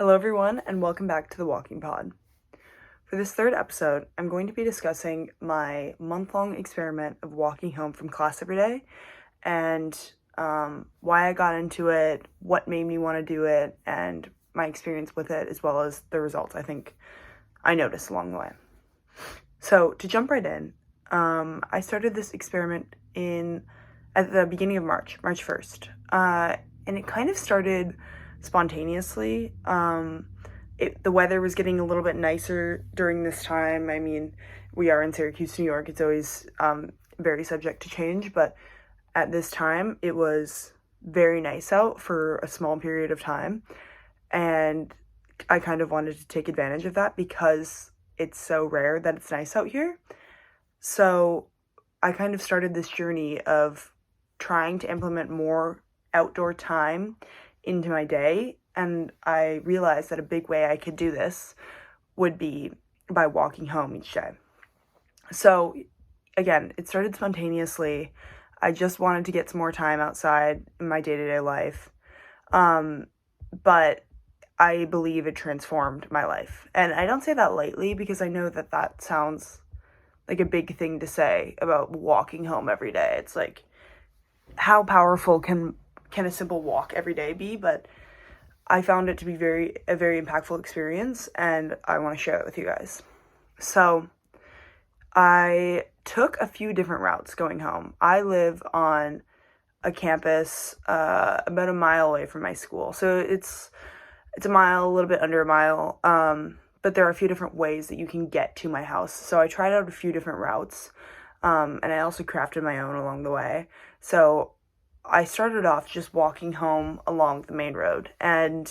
Hello, everyone, and welcome back to the Walking Pod. For this third episode, I'm going to be discussing my month-long experiment of walking home from class every day and why I got into it, what made me want to do it, and my experience with it, as well as the results I think I noticed along the way. So, to jump right in, I started this experiment at the beginning of March 1st, and it kind of started spontaneously. The weather was getting a little bit nicer during this time. I mean, we are in Syracuse, New York. It's always very subject to change, but at this time, it was very nice out for a small period of time, and I kind of wanted to take advantage of that because it's so rare that it's nice out here. So I kind of started this journey of trying to implement more outdoor time into my day, and I realized that a big way I could do this would be by walking home each day. So again, it started spontaneously. I just wanted to get some more time outside in my day-to-day life. But I believe it transformed my life. And I don't say that lightly because I know that that sounds like a big thing to say about walking home every day. It's like, how powerful can a simple walk every day be? But I found it to be a very impactful experience, and I want to share it with you guys. So I took a few different routes going home. I live on a campus about a mile away from my school, so it's a mile, a little bit under a mile. But there are a few different ways that you can get to my house. So I tried out a few different routes, and I also crafted my own along the way. So I started off just walking home along the main road, and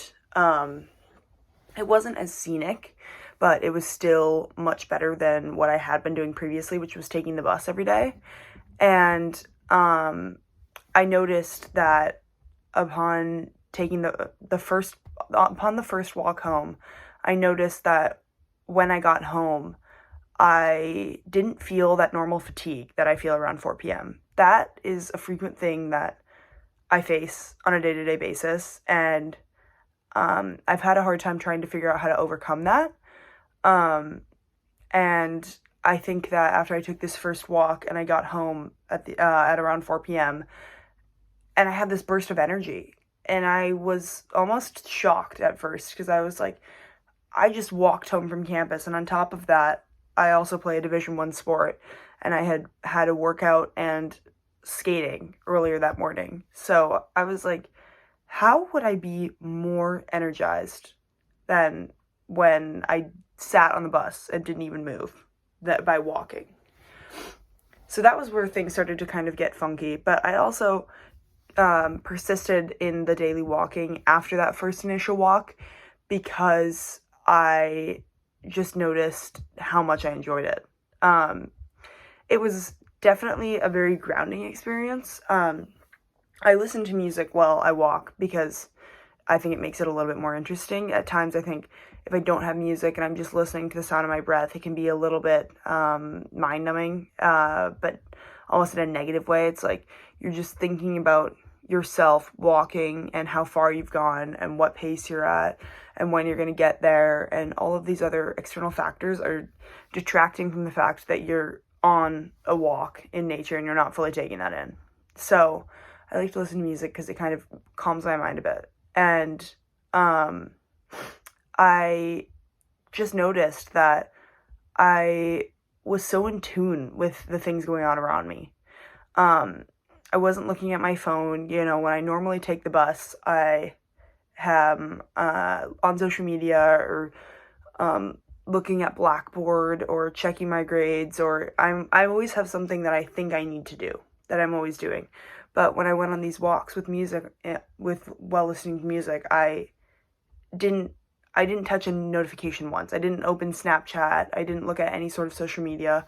it wasn't as scenic, but it was still much better than what I had been doing previously, which was taking the bus every day. And I noticed that upon taking the first walk home, I noticed that when I got home, I didn't feel that normal fatigue that I feel around 4 p.m. That is a frequent thing that I face on a day-to-day basis, and I've had a hard time trying to figure out how to overcome that. And I think that after I took this first walk and I got home at around 4 p.m., and I had this burst of energy, and I was almost shocked at first because I was like, I just walked home from campus, and on top of that, I also play a Division I sport, and I had a workout and skating earlier that morning. So I was like, how would I be more energized than when I sat on the bus and didn't even move by walking? So that was where things started to kind of get funky, but I also persisted in the daily walking after that first initial walk because I just noticed how much I enjoyed it. It was definitely a very grounding experience. I listen to music while I walk because I think it makes it a little bit more interesting. At times, I think if I don't have music and I'm just listening to the sound of my breath, it can be a little bit mind-numbing, but almost in a negative way. It's like you're just thinking about yourself walking and how far you've gone and what pace you're at and when you're going to get there, and all of these other external factors are detracting from the fact that you're on a walk in nature and you're not fully taking that in. So I like to listen to music because it kind of calms my mind a bit. And I just noticed that I was so in tune with the things going on around me. I wasn't looking at my phone. When I normally take the bus, I am on social media or looking at Blackboard or checking my grades, or I always have something that I think I need to do that I'm always doing. But when I went on these walks with music, while listening to music, I didn't touch a notification once. I didn't open Snapchat. I didn't look at any sort of social media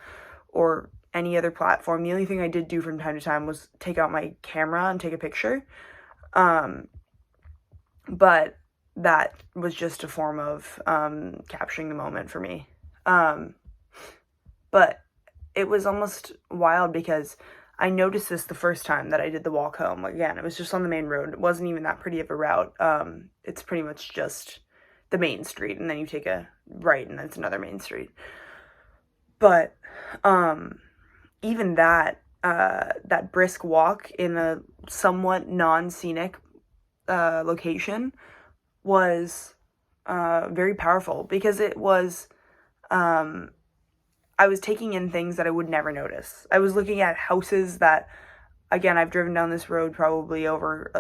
or any other platform. The only thing I did do from time to time was take out my camera and take a picture. But that was just a form of capturing the moment for me. But it was almost wild because I noticed this the first time that I did the walk home. Again, it was just on the main road. It wasn't even that pretty of a route. It's pretty much just the main street, and then you take a right, and then it's another main street. But even that brisk walk in a somewhat non-scenic location was very powerful, because it was I was taking in things that I would never notice. I was looking at houses that, again, I've driven down this road probably over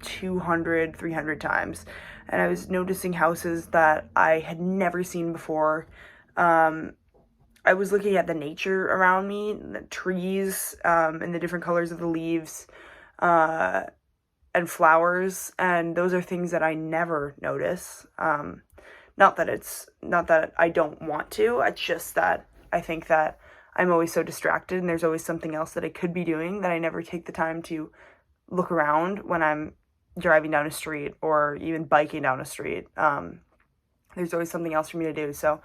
200, 300 times, and I was noticing houses that I had never seen before. I was looking at the nature around me, the trees, and the different colors of the leaves, and flowers, and those are things that I never notice. Not that I don't want to, it's just that I think that I'm always so distracted, and there's always something else that I could be doing, that I never take the time to look around when I'm driving down a street or even biking down a street. There's always something else for me to do. So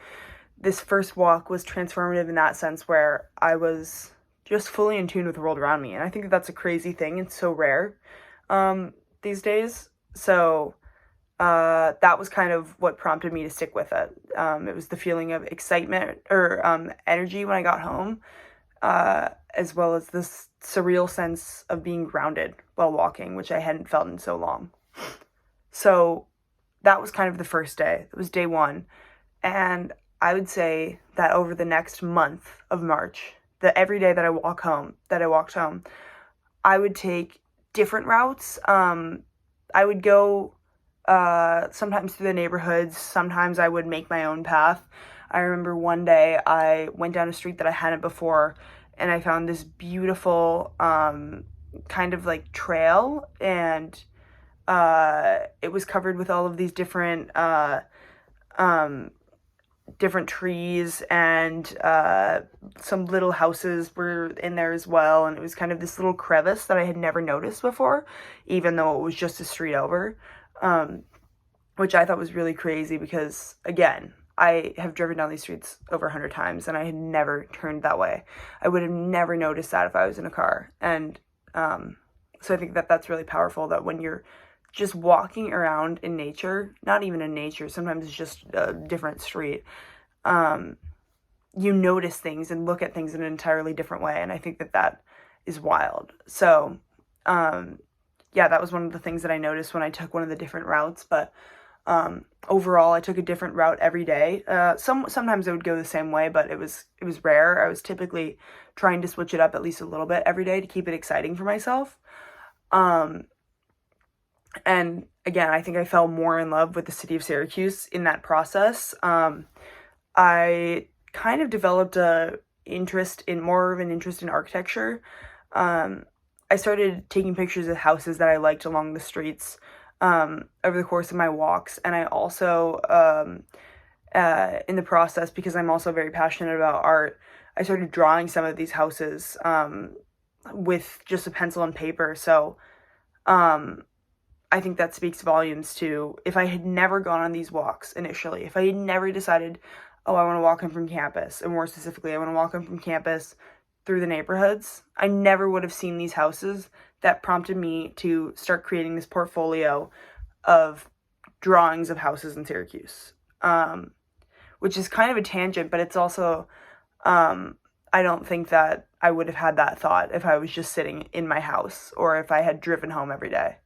this first walk was transformative in that sense, where I was just fully in tune with the world around me. And I think that that's a crazy thing. It's so rare these days. So that was kind of what prompted me to stick with it. It was the feeling of excitement or energy when I got home, as well as this surreal sense of being grounded while walking, which I hadn't felt in so long. So that was kind of the first day. It was day one. And I would say that over the next month of March, that every day that I walked home, I would take different routes. I would go sometimes through the neighborhoods. Sometimes I would make my own path. I remember one day I went down a street that I hadn't before, and I found this beautiful kind of like trail, and it was covered with all of these different different trees, and some little houses were in there as well, and it was kind of this little crevice that I had never noticed before, even though it was just a street over, which I thought was really crazy, because again, I have driven down these streets over 100 times, and I had never turned that way. I would have never noticed that if I was in a car. And so I think that that's really powerful, that when you're just walking around in nature, not even in nature, sometimes it's just a different street, you notice things and look at things in an entirely different way. And I think that that is wild. So, yeah, that was one of the things that I noticed when I took one of the different routes. But overall, I took a different route every day. Sometimes I would go the same way, but it was rare. I was typically trying to switch it up at least a little bit every day to keep it exciting for myself. And again, I think I fell more in love with the city of Syracuse in that process. I kind of developed more of an interest in architecture. I started taking pictures of houses that I liked along the streets over the course of my walks. And I also, in the process, because I'm also very passionate about art, I started drawing some of these houses with just a pencil and paper. So I think that speaks volumes to, if I had never gone on these walks initially, if I had never decided, oh, I want to walk in from campus, and more specifically, I want to walk in from campus through the neighborhoods, I never would have seen these houses. That prompted me to start creating this portfolio of drawings of houses in Syracuse, which is kind of a tangent, but it's also, I don't think that I would have had that thought if I was just sitting in my house, or if I had driven home every day.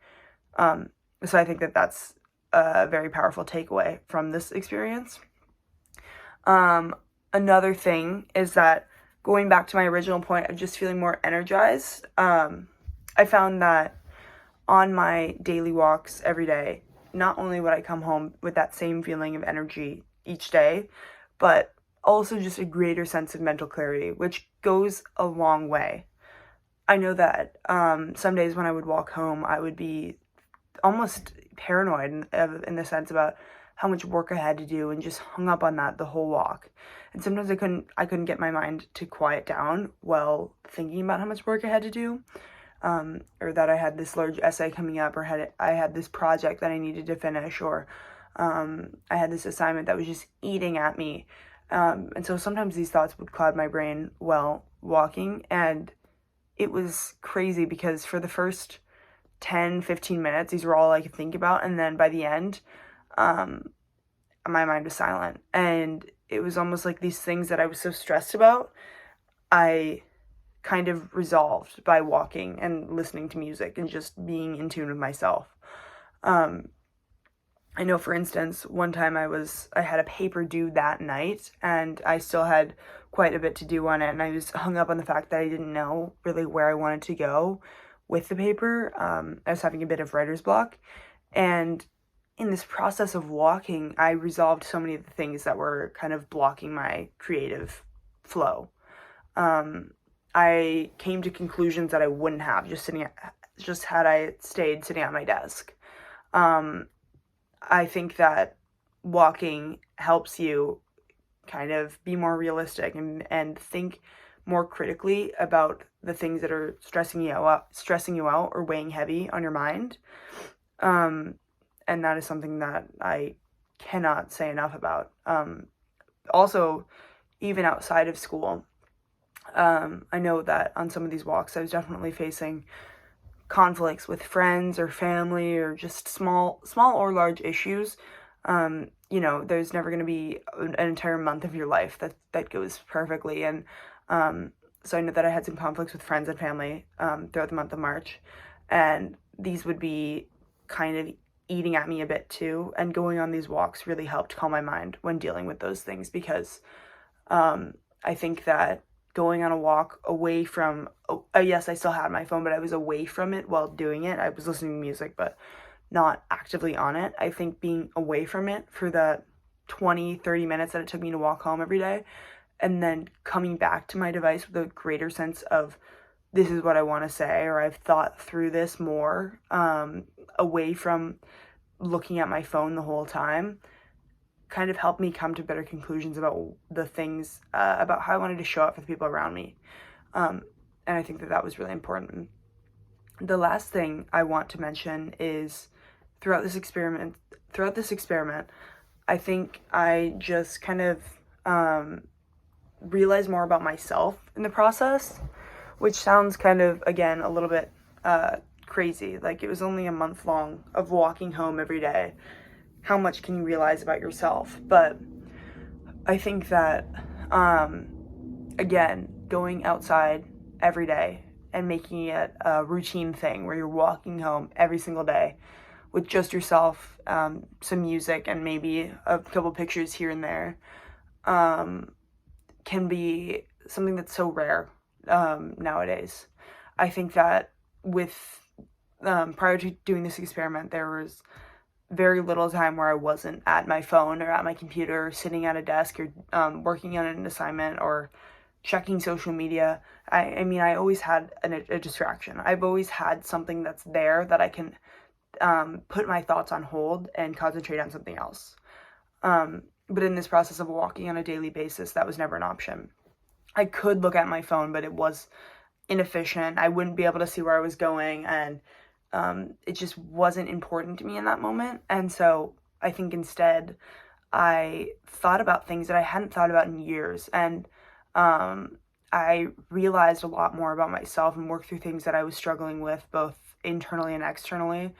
So I think that that's a very powerful takeaway from this experience. Another thing is that, going back to my original point of just feeling more energized, I found that on my daily walks every day, not only would I come home with that same feeling of energy each day, but also just a greater sense of mental clarity, which goes a long way. I know that some days when I would walk home, I would be almost paranoid in the sense about how much work I had to do, and just hung up on that the whole walk. And sometimes I couldn't get my mind to quiet down while thinking about how much work I had to do, or that I had this large essay coming up, or I had this project that I needed to finish, or I had this assignment that was just eating at me. And so sometimes these thoughts would cloud my brain while walking, and it was crazy, because for the first 10, 15 minutes, these were all I could think about, and then by the end, my mind was silent. And it was almost like these things that I was so stressed about, I kind of resolved by walking and listening to music and just being in tune with myself. Um, I know, for instance, one time I had a paper due that night, and I still had quite a bit to do on it, and I was hung up on the fact that I didn't know really where I wanted to go with the paper. I was having a bit of writer's block, and in this process of walking, I resolved so many of the things that were kind of blocking my creative flow. I came to conclusions that I wouldn't have just had I stayed sitting at my desk. I think that walking helps you kind of be more realistic and think more critically about the things that are stressing you out or weighing heavy on your mind. And that is something that I cannot say enough about. Also, even outside of school, I know that on some of these walks, I was definitely facing conflicts with friends or family or just small or large issues. There's never going to be an entire month of your life that goes perfectly. And so I know that I had some conflicts with friends and family throughout the month of March. And these would be kind of eating at me a bit too. And going on these walks really helped calm my mind when dealing with those things, because I think that going on a walk away from, yes, I still had my phone, but I was away from it while doing it. I was listening to music, but not actively on it. I think being away from it for the 20, 30 minutes that it took me to walk home every day, and then coming back to my device with a greater sense of, this is what I want to say, or I've thought through this more, away from looking at my phone the whole time, kind of helped me come to better conclusions about the things, about how I wanted to show up for the people around me. And I think that was really important. The last thing I want to mention is throughout this experiment, I think I just kind of realized more about myself in the process, which sounds kind of, again, a little bit crazy. Like, it was only a month long of walking home every day. How much can you realize about yourself? But I think that, again, going outside every day and making it a routine thing where you're walking home every single day with just yourself, some music, and maybe a couple pictures here and there, can be something that's so rare nowadays. I think that prior to doing this experiment, there was very little time where I wasn't at my phone or at my computer or sitting at a desk or working on an assignment or checking social media. I mean, I always had a distraction. I've always had something that's there that I can put my thoughts on hold and concentrate on something else. But in this process of walking on a daily basis, that was never an option. I could look at my phone, but it was inefficient. I wouldn't be able to see where I was going, and it just wasn't important to me in that moment. And so I think instead I thought about things that I hadn't thought about in years, and I realized a lot more about myself and worked through things that I was struggling with, both internally and externally.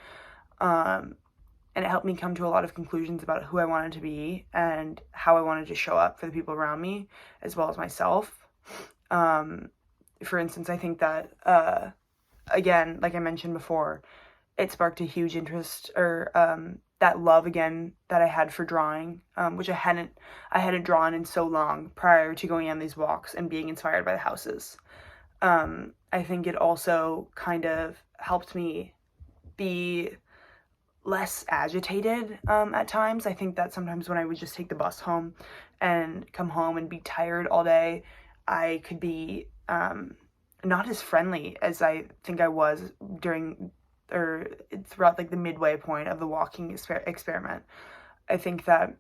And it helped me come to a lot of conclusions about who I wanted to be and how I wanted to show up for the people around me, as well as myself. For instance, I think that, again, like I mentioned before, it sparked a huge interest, or that love again that I had for drawing, which I hadn't drawn in so long prior to going on these walks and being inspired by the houses. I think it also kind of helped me be less agitated at times. I think that sometimes when I would just take the bus home and come home and be tired all day, I could be not as friendly as I think I was during or throughout like the midway point of the walking experiment. I think that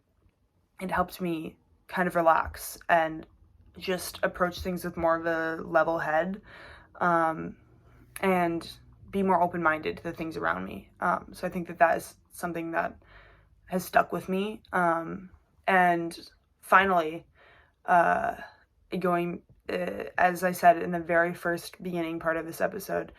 it helped me kind of relax and just approach things with more of a level head, and be more open-minded to the things around me. So I think that is something that has stuck with me. And finally, as I said in the very first beginning part of this episode,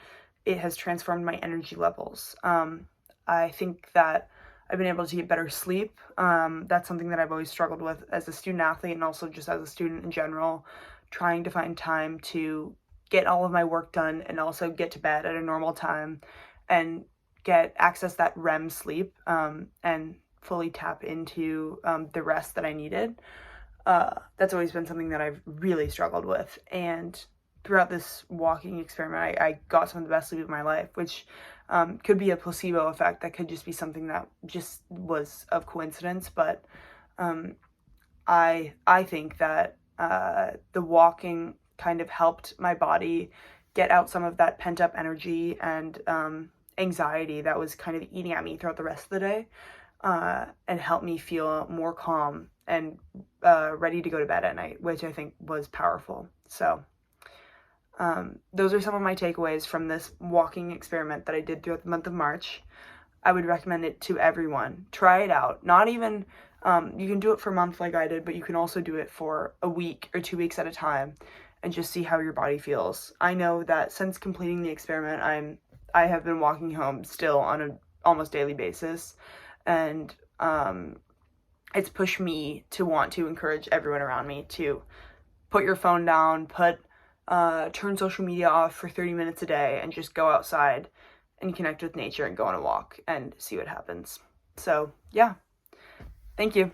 it has transformed my energy levels. I think that I've been able to get better sleep. That's something that I've always struggled with as a student athlete and also just as a student in general, trying to find time to get all of my work done and also get to bed at a normal time and get access that REM sleep, and fully tap into the rest that I needed. That's always been something that I've really struggled with. And throughout this walking experiment, I got some of the best sleep of my life, which could be a placebo effect. That could just be something that just was of coincidence. But I think that the walking kind of helped my body get out some of that pent up energy and anxiety that was kind of eating at me throughout the rest of the day, and helped me feel more calm and ready to go to bed at night, which I think was powerful. So those are some of my takeaways from this walking experiment that I did throughout the month of March. I would recommend it to everyone. Try it out. Not even, you can do it for a month like I did, but you can also do it for a week or 2 weeks at a time and just see how your body feels. I know that since completing the experiment, I have been walking home still on an almost daily basis, and it's pushed me to want to encourage everyone around me to put your phone down, turn social media off for 30 minutes a day and just go outside and connect with nature and go on a walk and see what happens. So, yeah. Thank you.